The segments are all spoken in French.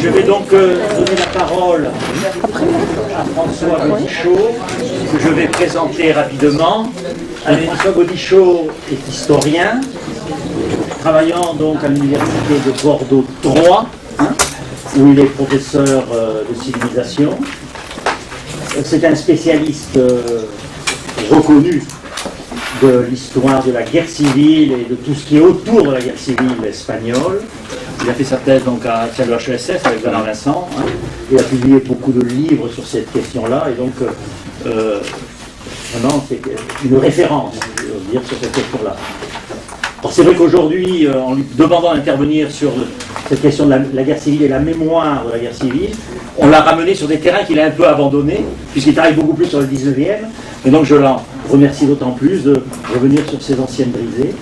je vais donc donner la parole à François Godichaud, que je vais présenter rapidement. François Godichaud est historien, travaillant donc à l'université de Bordeaux 3, où il est professeur de civilisation. C'est un spécialiste reconnu de l'histoire de la guerre civile et de tout ce qui est autour de la guerre civile espagnole. Il a fait sa thèse donc à l'HESS avec Bernard Vincent. Il a publié beaucoup de livres sur cette question-là et donc vraiment c'est une référence, je veux dire, sur cette question-là. Alors c'est vrai qu'aujourd'hui, en lui demandant d'intervenir sur cette question de la guerre civile et la mémoire de la guerre civile, on l'a ramené sur des terrains qu'il a un peu abandonnés, puisqu'il travaille beaucoup plus sur le 19e, et donc je l'en remercie d'autant plus de revenir sur ces anciennes brisées.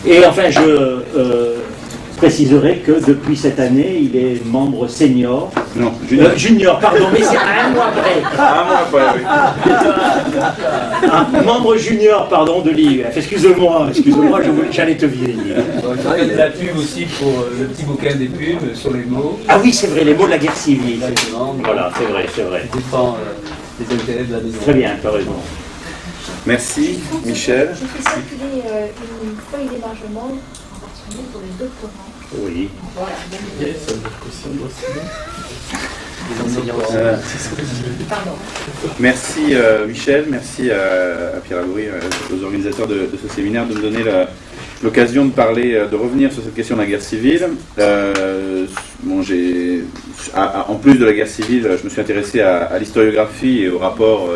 Et enfin, je préciserai que depuis cette année, il est membre senior. Non, junior, pardon, mais c'est à un mois près. À un mois près, oui. Membre junior, pardon, de l'IUF. Excuse-moi, j'allais te vieillir. Je fais de la pub aussi pour le petit bouquin des pubs sur les mots. Ah oui, c'est vrai, les mots de la guerre civile. Voilà, c'est vrai. Qui défend les intérêts de la maison. Très bien, tu as raison. Merci, Michel. Je fais circuler une feuille d'émargement, en particulier pour les doctorants. Oui. Voilà. Pardon. Merci Michel, merci à Pierre Labourie, aux organisateurs de ce séminaire, de me donner l'occasion de parler, de revenir sur cette question de la guerre civile. En plus de la guerre civile, je me suis intéressé à l'historiographie et au rapport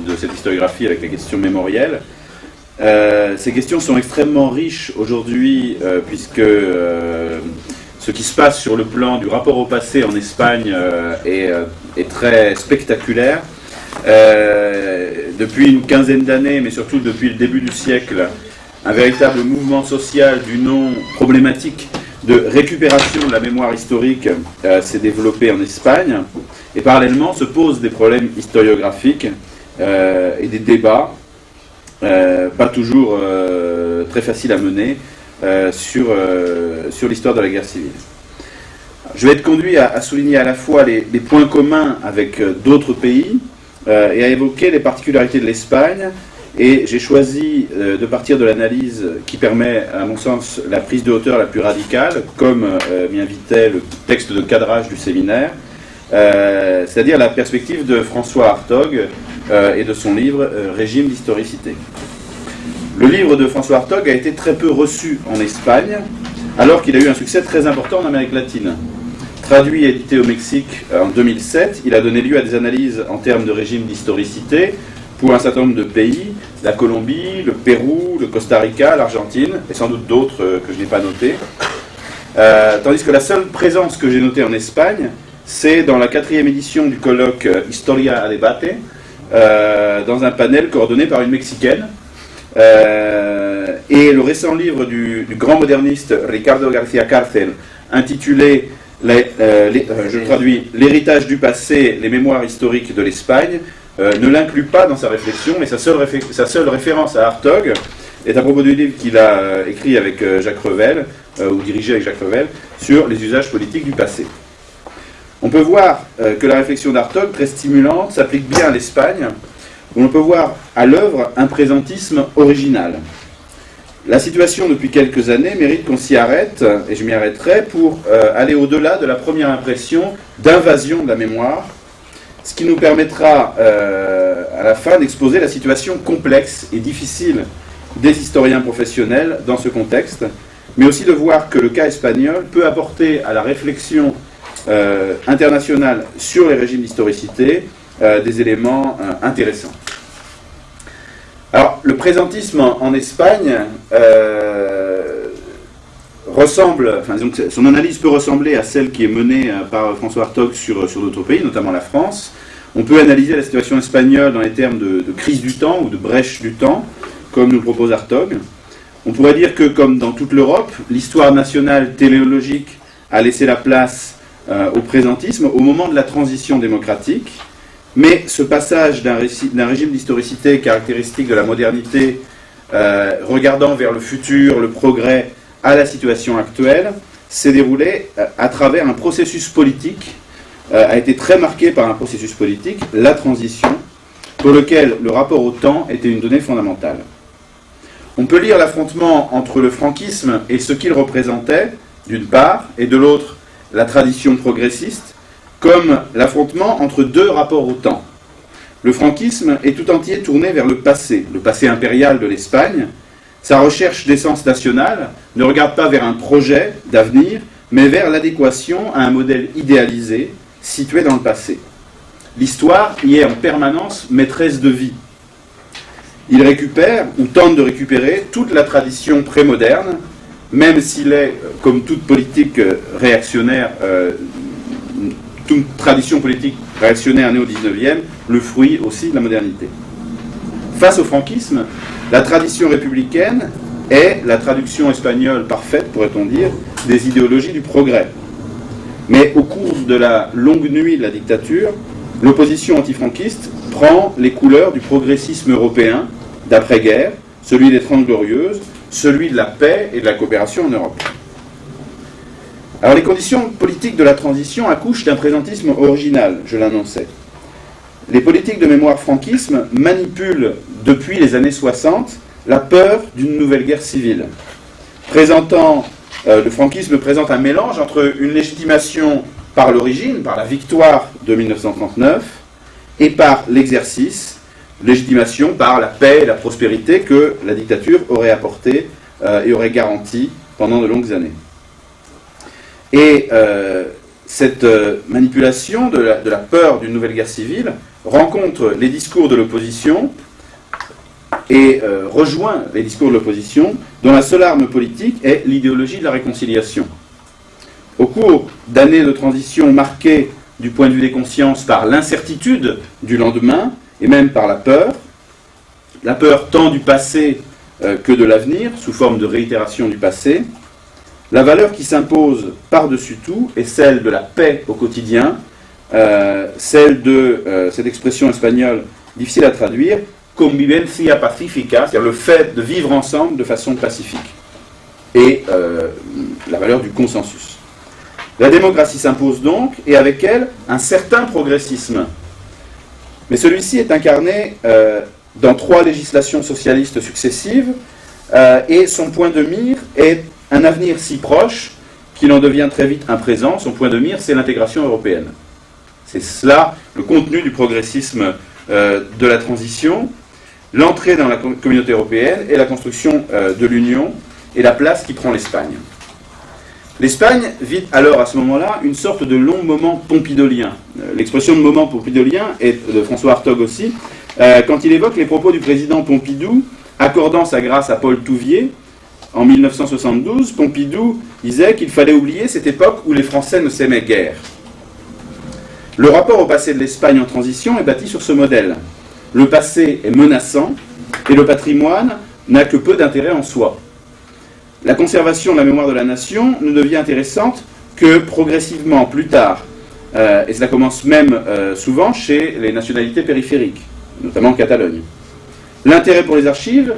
de cette historiographie avec les questions mémorielles. Ces questions sont extrêmement riches aujourd'hui, puisque ce qui se passe sur le plan du rapport au passé en Espagne est très spectaculaire. Depuis une quinzaine d'années, mais surtout depuis le début du siècle, un véritable mouvement social du nom problématique de récupération de la mémoire historique s'est développé en Espagne, et parallèlement se posent des problèmes historiographiques et des débats pas toujours très faciles à mener sur l'histoire de la guerre civile. Je vais être conduit à souligner à la fois les points communs avec d'autres pays et à évoquer les particularités de l'Espagne, et j'ai choisi de partir de l'analyse qui permet, à mon sens, la prise de hauteur la plus radicale, comme m'y invitait le texte de cadrage du séminaire, c'est-à-dire la perspective de François Hartog et de son livre Régime d'historicité. Le livre de François Hartog a été très peu reçu en Espagne, alors qu'il a eu un succès très important en Amérique latine. Traduit et édité au Mexique en 2007, il a donné lieu à des analyses en termes de régime d'historicité pour un certain nombre de pays, la Colombie, le Pérou, le Costa Rica, l'Argentine, et sans doute d'autres que je n'ai pas notés. Tandis que la seule présence que j'ai notée en Espagne, c'est dans la 4e édition du colloque Historia a Debate, dans un panel coordonné par une Mexicaine. Et le récent livre du grand moderniste Ricardo García Cárcel, intitulé je traduis, L'héritage du passé, les mémoires historiques de l'Espagne, ne l'inclut pas dans sa réflexion, et sa seule référence à Hartog est à propos du livre qu'il a écrit avec Jacques Revel, ou dirigé avec Jacques Revel, sur les usages politiques du passé. On peut voir que la réflexion d'Hartog, très stimulante, s'applique bien à l'Espagne, où l'on peut voir à l'œuvre un présentisme original. La situation depuis quelques années mérite qu'on s'y arrête, et je m'y arrêterai, pour aller au-delà de la première impression d'invasion de la mémoire, ce qui nous permettra à la fin d'exposer la situation complexe et difficile des historiens professionnels dans ce contexte, mais aussi de voir que le cas espagnol peut apporter à la réflexion internationale sur les régimes d'historicité des éléments intéressants. Alors, le présentisme en Espagne son analyse peut ressembler à celle qui est menée par François Hartog sur d'autres pays, notamment la France. On peut analyser la situation espagnole dans les termes de crise du temps ou de brèche du temps, comme nous le propose Hartog. On pourrait dire que, comme dans toute l'Europe, l'histoire nationale téléologique a laissé la place au présentisme au moment de la transition démocratique. Mais ce passage d'un régime d'historicité caractéristique de la modernité, regardant vers le futur, le progrès, à la situation actuelle, s'est déroulé à travers un processus politique a été très marqué par un processus politique, la transition, pour lequel le rapport au temps était une donnée fondamentale. On peut lire l'affrontement entre le franquisme et ce qu'il représentait, d'une part, et de l'autre, la tradition progressiste, comme l'affrontement entre deux rapports au temps. Le franquisme est tout entier tourné vers le passé impérial de l'Espagne. Sa recherche d'essence nationale ne regarde pas vers un projet d'avenir, mais vers l'adéquation à un modèle idéalisé, situé dans le passé. L'histoire y est en permanence maîtresse de vie. Il récupère, ou tente de récupérer, toute la tradition prémoderne, même s'il est, comme toute politique réactionnaire, toute tradition politique réactionnaire née au XIXe, le fruit aussi de la modernité. Face au franquisme, la tradition républicaine est la traduction espagnole parfaite, pourrait-on dire, des idéologies du progrès. Mais au cours de la longue nuit de la dictature, l'opposition antifranquiste prend les couleurs du progressisme européen d'après-guerre, celui des Trente Glorieuses, celui de la paix et de la coopération en Europe. Alors les conditions politiques de la transition accouchent d'un présentisme original, je l'annonçais. Les politiques de mémoire franquisme manipulent depuis les années 60 la peur d'une nouvelle guerre civile. Le franquisme présente un mélange entre une légitimation par l'origine, par la victoire de 1939, et par l'exercice, légitimation par la paix et la prospérité que la dictature aurait apporté et aurait garanti pendant de longues années. Et cette manipulation de la peur d'une nouvelle guerre civile rencontre les discours de l'opposition et rejoint les discours de l'opposition dont la seule arme politique est l'idéologie de la réconciliation. Au cours d'années de transition marquées du point de vue des consciences par l'incertitude du lendemain et même par la peur tant du passé que de l'avenir, sous forme de réitération du passé, la valeur qui s'impose par-dessus tout est celle de la paix au quotidien, celle de cette expression espagnole difficile à traduire, convivencia pacifica, c'est-à-dire le fait de vivre ensemble de façon pacifique, et la valeur du consensus. La démocratie s'impose donc, et avec elle, un certain progressisme. Mais celui-ci est incarné dans 3 législations socialistes successives, et son point de mire est un avenir si proche qu'il en devient très vite un présent. Son point de mire, c'est l'intégration européenne. C'est cela, le contenu du progressisme de la transition, l'entrée dans la communauté européenne et la construction de l'Union et la place qui prend l'Espagne. L'Espagne vit alors à ce moment-là une sorte de long moment pompidolien. L'expression de moment pompidolien est de François Hartog aussi, quand il évoque les propos du président Pompidou accordant sa grâce à Paul Touvier. En 1972, Pompidou disait qu'il fallait oublier cette époque où les Français ne s'aimaient guère. Le rapport au passé de l'Espagne en transition est bâti sur ce modèle. Le passé est menaçant et le patrimoine n'a que peu d'intérêt en soi. La conservation de la mémoire de la nation ne devient intéressante que progressivement plus tard, et cela commence même souvent chez les nationalités périphériques, notamment en Catalogne. L'intérêt pour les archives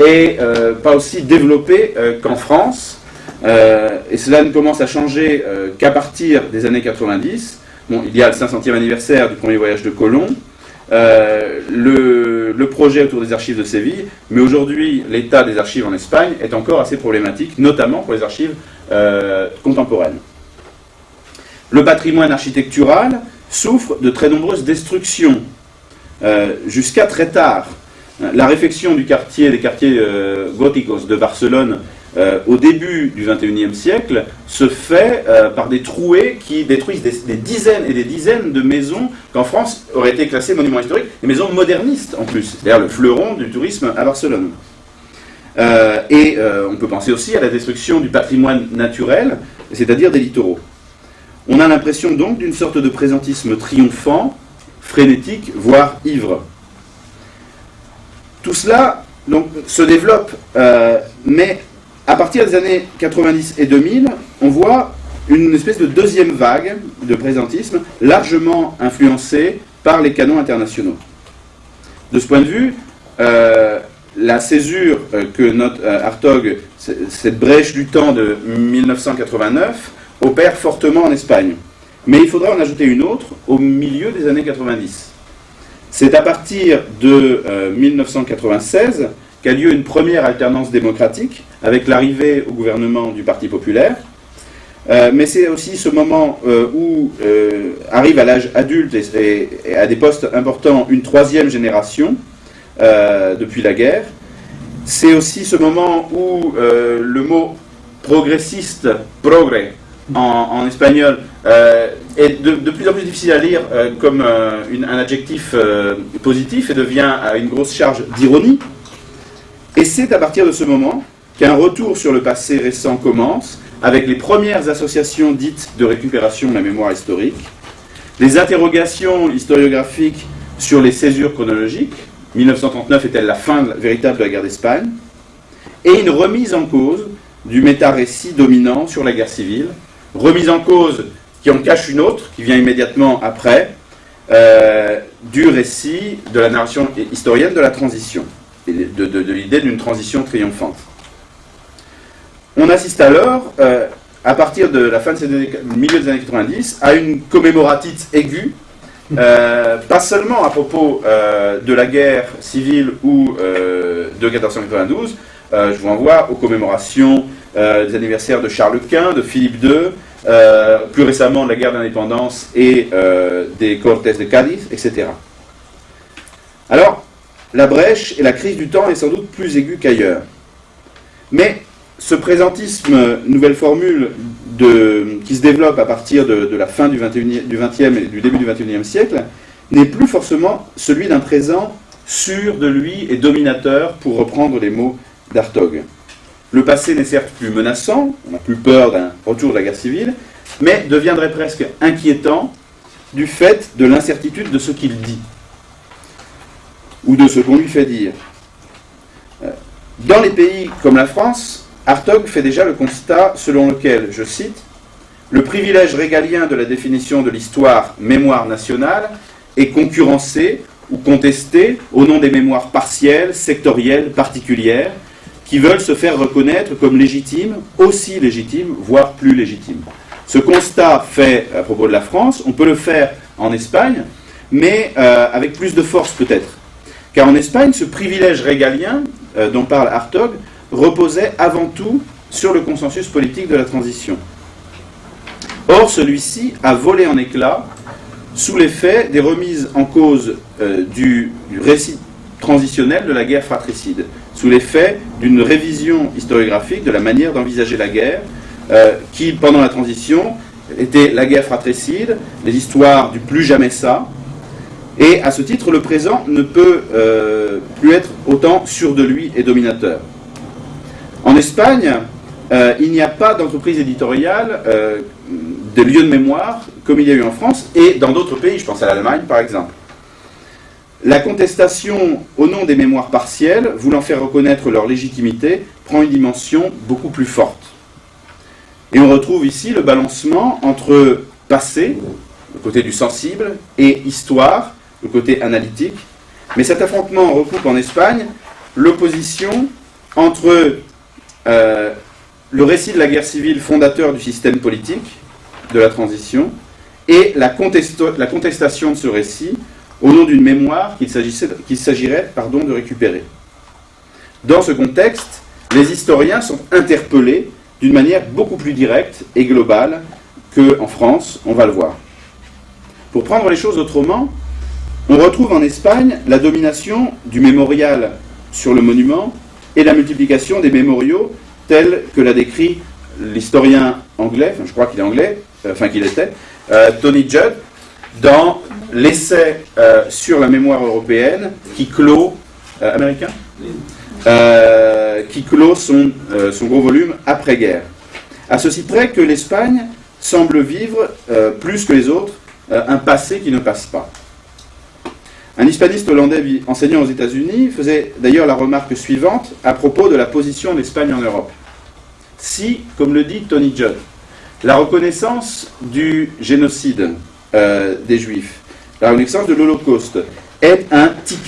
est pas aussi développé qu'en France, et cela ne commence à changer qu'à partir des années 90. Bon, il y a le 500e anniversaire du premier voyage de Colomb, le projet autour des archives de Séville, mais aujourd'hui l'état des archives en Espagne est encore assez problématique, notamment pour les archives contemporaines. Le patrimoine architectural souffre de très nombreuses destructions, jusqu'à très tard. La réfection des quartiers góticos de Barcelone au début du XXIe siècle se fait par des trouées qui détruisent des dizaines et des dizaines de maisons qu'en France auraient été classées monuments historiques, des maisons modernistes en plus, c'est-à-dire le fleuron du tourisme à Barcelone. On peut penser aussi à la destruction du patrimoine naturel, c'est-à-dire des littoraux. On a l'impression donc d'une sorte de présentisme triomphant, frénétique, voire ivre. Tout cela donc, se développe, mais à partir des années 90 et 2000, on voit une espèce de deuxième vague de présentisme, largement influencée par les canons internationaux. De ce point de vue, la césure que note Hartog, cette brèche du temps de 1989, opère fortement en Espagne. Mais il faudra en ajouter une autre au milieu des années 90. C'est à partir de 1996 qu'a lieu une première alternance démocratique avec l'arrivée au gouvernement du Parti populaire. Mais c'est aussi ce moment où arrive à l'âge adulte et à des postes importants une troisième génération depuis la guerre. C'est aussi ce moment où le mot progressiste, progre, en espagnol, est de plus en plus difficile à lire comme un adjectif positif et devient une grosse charge d'ironie. Et c'est à partir de ce moment qu'un retour sur le passé récent commence, avec les premières associations dites de récupération de la mémoire historique, les interrogations historiographiques sur les césures chronologiques, 1939 est-elle la fin véritable de la guerre d'Espagne, et une remise en cause du méta-récit dominant sur la guerre civile, remise en cause qui en cache une autre, qui vient immédiatement après, du récit de la narration historienne de la transition, et de l'idée d'une transition triomphante. On assiste alors, à partir de la fin de milieu des années 90, à une commémoratite aiguë, pas seulement à propos de la guerre civile ou de 1492, je vous renvoie aux commémorations des anniversaires de Charles Quint, de Philippe II, plus récemment de la guerre d'indépendance et des Cortes de Cádiz, etc. Alors, la brèche et la crise du temps est sans doute plus aiguë qu'ailleurs. Mais ce présentisme, nouvelle formule, qui se développe à partir de la fin du XXe et du début du XXIe siècle, n'est plus forcément celui d'un présent sûr de lui et dominateur, pour reprendre les mots d'Hartog. Le passé n'est certes plus menaçant, on n'a plus peur d'un retour de la guerre civile, mais deviendrait presque inquiétant du fait de l'incertitude de ce qu'il dit, ou de ce qu'on lui fait dire. Dans les pays comme la France, Hartog fait déjà le constat selon lequel, je cite, « Le privilège régalien de la définition de l'histoire mémoire nationale est concurrencé ou contesté au nom des mémoires partielles, sectorielles, particulières, qui veulent se faire reconnaître comme légitimes, aussi légitimes, voire plus légitimes. » Ce constat fait à propos de la France, on peut le faire en Espagne, mais avec plus de force peut-être. Car en Espagne, ce privilège régalien dont parle Hartog reposait avant tout sur le consensus politique de la transition. Or, celui-ci a volé en éclats sous l'effet des remises en cause du récit transitionnel de la guerre fratricide, sous l'effet d'une révision historiographique de la manière d'envisager la guerre, qui, pendant la transition, était la guerre fratricide, les histoires du plus jamais ça, et à ce titre, le présent ne peut plus être autant sûr de lui et dominateur. En Espagne, il n'y a pas d'entreprise éditoriale de lieux de mémoire comme il y a eu en France et dans d'autres pays, je pense à l'Allemagne par exemple. La contestation au nom des mémoires partielles, voulant faire reconnaître leur légitimité, prend une dimension beaucoup plus forte. Et on retrouve ici le balancement entre passé, le côté du sensible, et histoire, le côté analytique. Mais cet affrontement recoupe en Espagne l'opposition entre le récit de la guerre civile fondateur du système politique, de la transition, et la contestation de ce récit au nom d'une mémoire qu'il s'agirait de récupérer. Dans ce contexte, les historiens sont interpellés d'une manière beaucoup plus directe et globale qu'en France, on va le voir. Pour prendre les choses autrement, on retrouve en Espagne la domination du mémorial sur le monument et la multiplication des mémoriaux tels que l'a décrit l'historien anglais, je crois qu'il est anglais, qu'il était, Tony Judd, dans l'essai sur la mémoire européenne qui clôt, américain, qui clôt son gros volume après-guerre. À ceci près que l'Espagne semble vivre, plus que les autres, un passé qui ne passe pas. Un hispaniste hollandais enseignant aux États-Unis faisait d'ailleurs la remarque suivante à propos de la position de l'Espagne en Europe. Si, comme le dit Tony Judd, la reconnaissance du génocide des Juifs, la reconnaissance de l'Holocauste est un ticket